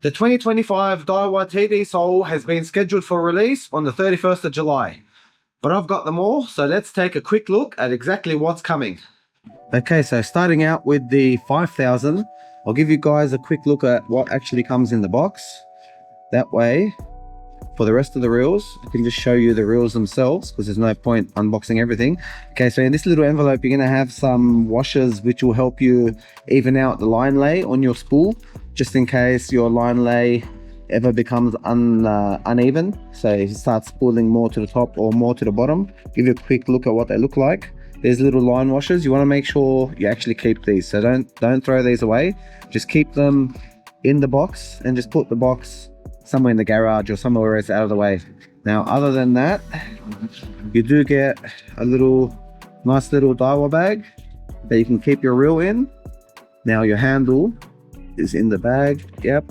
The 2025 Daiwa TD Soul has been scheduled for release on the 31st of July. But I've got them all, so let's take a quick look at exactly what's coming. Okay, so starting out with the 5000, I'll give you guys a quick look at what actually comes in the box. That way, for the rest of the reels, I can just show you the reels themselves because there's no point unboxing everything. Okay, so in this little envelope, you're going to have some washers which will help you even out the line lay on your spool, just in case your line lay ever becomes uneven. So if you start spooling more to the top or more to the bottom, give you a quick look at what they look like. There's little line washers. You want to make sure you actually keep these, so don't throw these away. Just keep them in the box and just put the box somewhere in the garage or somewhere where it's out of the way. Now, other than that, you do get a nice little Daiwa bag that you can keep your reel in. Now your handle is in the bag, yep.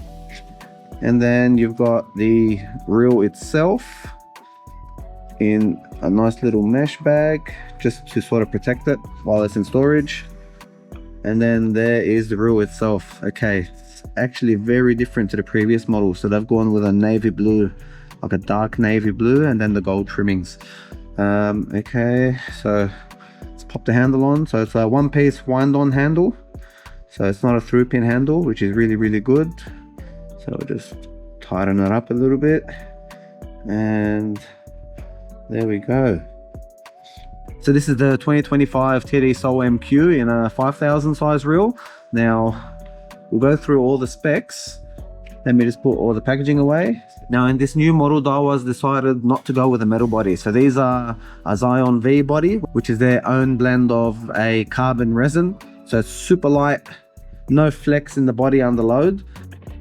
And then you've got the reel itself in a nice little mesh bag just to sort of protect it while it's in storage. And then there is the reel itself. Okay, it's actually very different to the previous model. So they've gone with a navy blue, like a dark navy blue, and then the gold trimmings. Okay, so let's pop the handle on. So it's a one-piece wind-on handle. So it's not a through pin handle, which is really good. So we'll just tighten it up a little bit, and there we go. So this is the 2025 TD Soul MQ in a 5000 size reel. Now we'll go through all the specs. Let me just put all the packaging away. Now in this new model, Daiwa's decided not to go with a metal body. So these are a Zion V body, which is their own blend of a carbon resin. So it's super light, no flex in the body under load.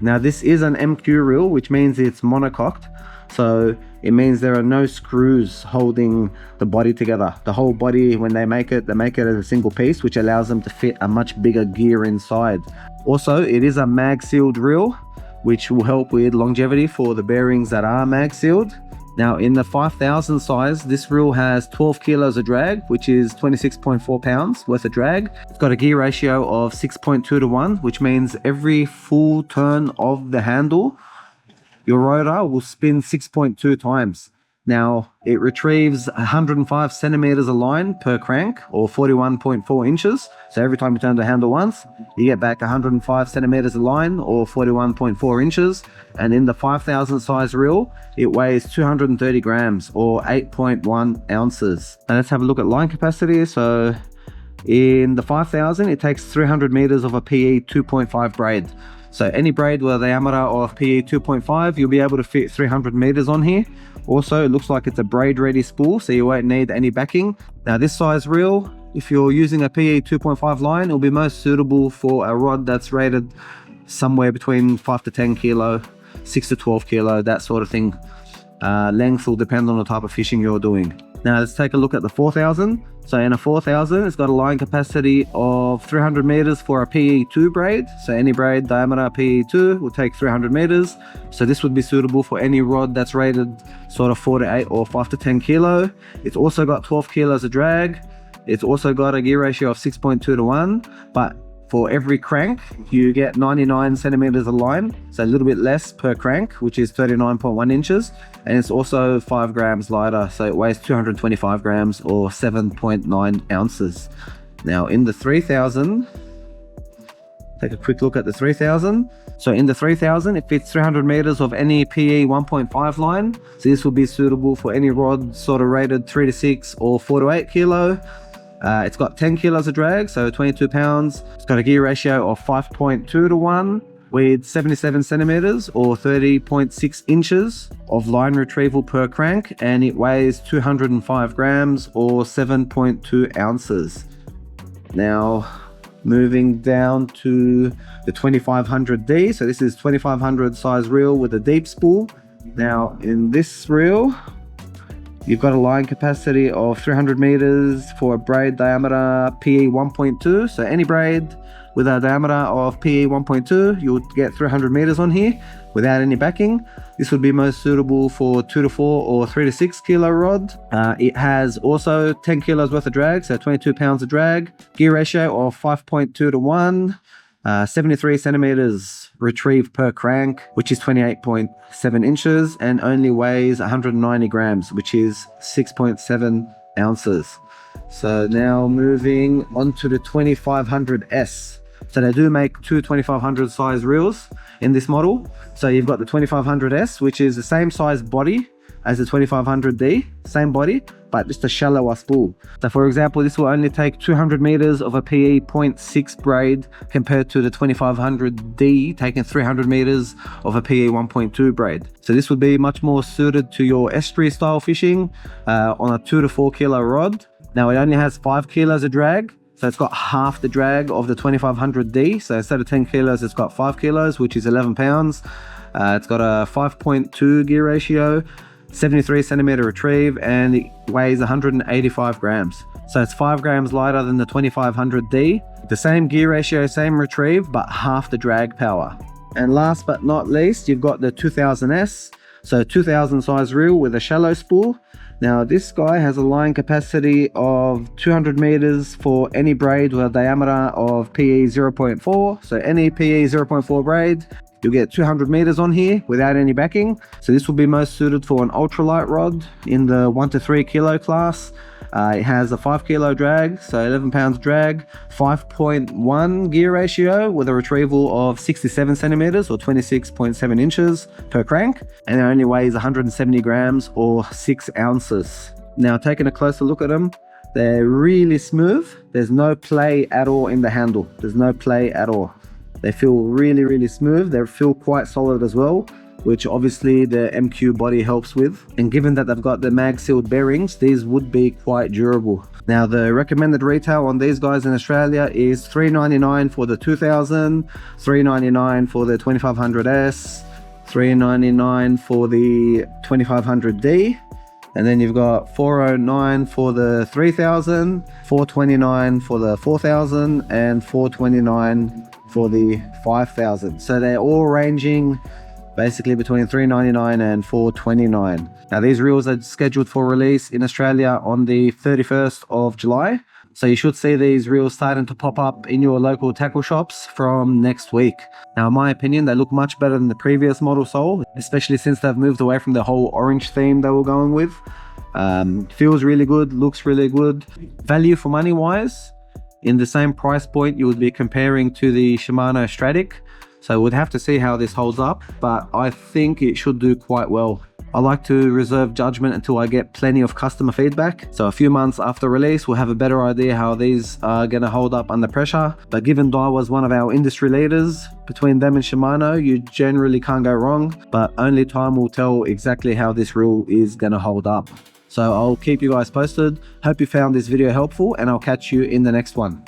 Now this is an MQ reel, which means it's monocoqued. So it means there are no screws holding the body together. The whole body, when they make it as a single piece, which allows them to fit a much bigger gear inside. Also, it is a mag sealed reel, which will help with longevity for the bearings that are mag sealed. Now in the 5000 size, this reel has 12 kilos of drag, which is 26.4 pounds worth of drag. It's got a gear ratio of 6.2 to 1, which means every full turn of the handle, your rotor will spin 6.2 times. Now it retrieves 105 centimeters of line per crank, or 41.4 inches. So every time you turn the handle once, you get back 105 centimeters of line, or 41.4 inches. And in the 5000 size reel, it weighs 230 grams, or 8.1 ounces. And let's have a look at line capacity. So in the 5000, it takes 300 meters of a PE 2.5 braid. So any braid with a diameter of PE 2.5, you'll be able to fit 300 meters on here. Also, it looks like it's a braid ready spool, so you won't need any backing. Now this size reel, if you're using a PE 2.5 line, it'll be most suitable for a rod that's rated somewhere between 5 to 10 kilo, 6 to 12 kilo, that sort of thing. Length will depend on the type of fishing you're doing. Now let's take a look at the 4000. So in a 4000, it's got a line capacity of 300 meters for a PE2 braid. So any braid diameter PE2 will take 300 meters. So this would be suitable for any rod that's rated sort of 4 to 8 or 5 to 10 kilo. It's also got 12 kilos of drag. It's also got a gear ratio of 6.2 to 1, but for every crank, you get 99 centimeters of line, so a little bit less per crank, which is 39.1 inches. And it's also 5 grams lighter, so it weighs 225 grams or 7.9 ounces. Now in the 3000, take a quick look at the 3000. So in the 3000, it fits 300 meters of any PE 1.5 line. So this will be suitable for any rod sort of rated 3 to 6 or 4 to 8 kilo. It's got 10 kilos of drag, so 22 pounds. It's got a gear ratio of 5.2 to 1 with 77 centimeters or 30.6 inches of line retrieval per crank, and it weighs 205 grams or 7.2 ounces. Now moving down to the 2500D. So this is 2500 size reel with a deep spool. Now in this reel, you've got a line capacity of 300 meters for a braid diameter PE 1.2. So any braid with a diameter of PE 1.2, you'll get 300 meters on here without any backing. This would be most suitable for 2 to 4 or 3 to 6 kilo rod. It has also 10 kilos worth of drag, so 22 pounds of drag. Gear ratio of 5.2 to 1. 73 centimeters retrieve per crank, which is 28.7 inches, and only weighs 190 grams, which is 6.7 ounces. So now moving on to the 2500S. So they do make two 2500 size reels in this model. So you've got the 2500S, which is the same size body as the 2500D, same body, but just a shallower spool. So for example, this will only take 200 meters of a PE 0.6 braid compared to the 2500D taking 300 meters of a PE 1.2 braid. So this would be much more suited to your estuary style fishing on a 2 to 4 kilo rod. Now it only has 5 kilos of drag, so it's got half the drag of the 2500D. So instead of 10 kilos, it's got 5 kilos, which is 11 pounds. It's got a 5.2 gear ratio, 73 centimeter retrieve, and it weighs 185 grams. So it's 5 grams lighter than the 2500D. The same gear ratio, same retrieve, but half the drag power. And last but not least, you've got the 2000S. So 2000 size reel with a shallow spool. Now this guy has a line capacity of 200 meters for any braid with a diameter of PE 0.4. So any PE 0.4 braid, you'll get 200 meters on here without any backing. So this will be most suited for an ultralight rod in the 1 to 3 kilo class. It has a 5 kilo drag, so 11 pounds drag, 5.1 gear ratio with a retrieval of 67 centimeters or 26.7 inches per crank, and it only weighs 170 grams or 6 ounces. Now taking a closer look at them, they're really smooth. There's no play at all in the handle. There's no play at all. They feel really smooth. They feel quite solid as well, which obviously the MQ body helps with. And given that they've got the mag sealed bearings, these would be quite durable. Now the recommended retail on these guys in Australia is $399 for the 2000, $399 for the 2500S, $399 for the 2500D, and then you've got $409 for the 3000, $429 for the 4000, and $429 for the 5000. So they're all ranging basically between $399 and $429. Now these reels are scheduled for release in Australia on the 31st of July. So you should see these reels starting to pop up in your local tackle shops from next week. Now in my opinion, they look much better than the previous model sold, especially since they've moved away from the whole orange theme they were going with. Feels really good, looks really good. Value for money wise, in the same price point you would be comparing to the Shimano Stratic. So we'd have to see how this holds up, but I think it should do quite well. I like to reserve judgment until I get plenty of customer feedback. So a few months after release, we'll have a better idea how these are going to hold up under pressure. But given Daiwa is one of our industry leaders, between them and Shimano, you generally can't go wrong. But only time will tell exactly how this reel is going to hold up. So I'll keep you guys posted. Hope you found this video helpful, and I'll catch you in the next one.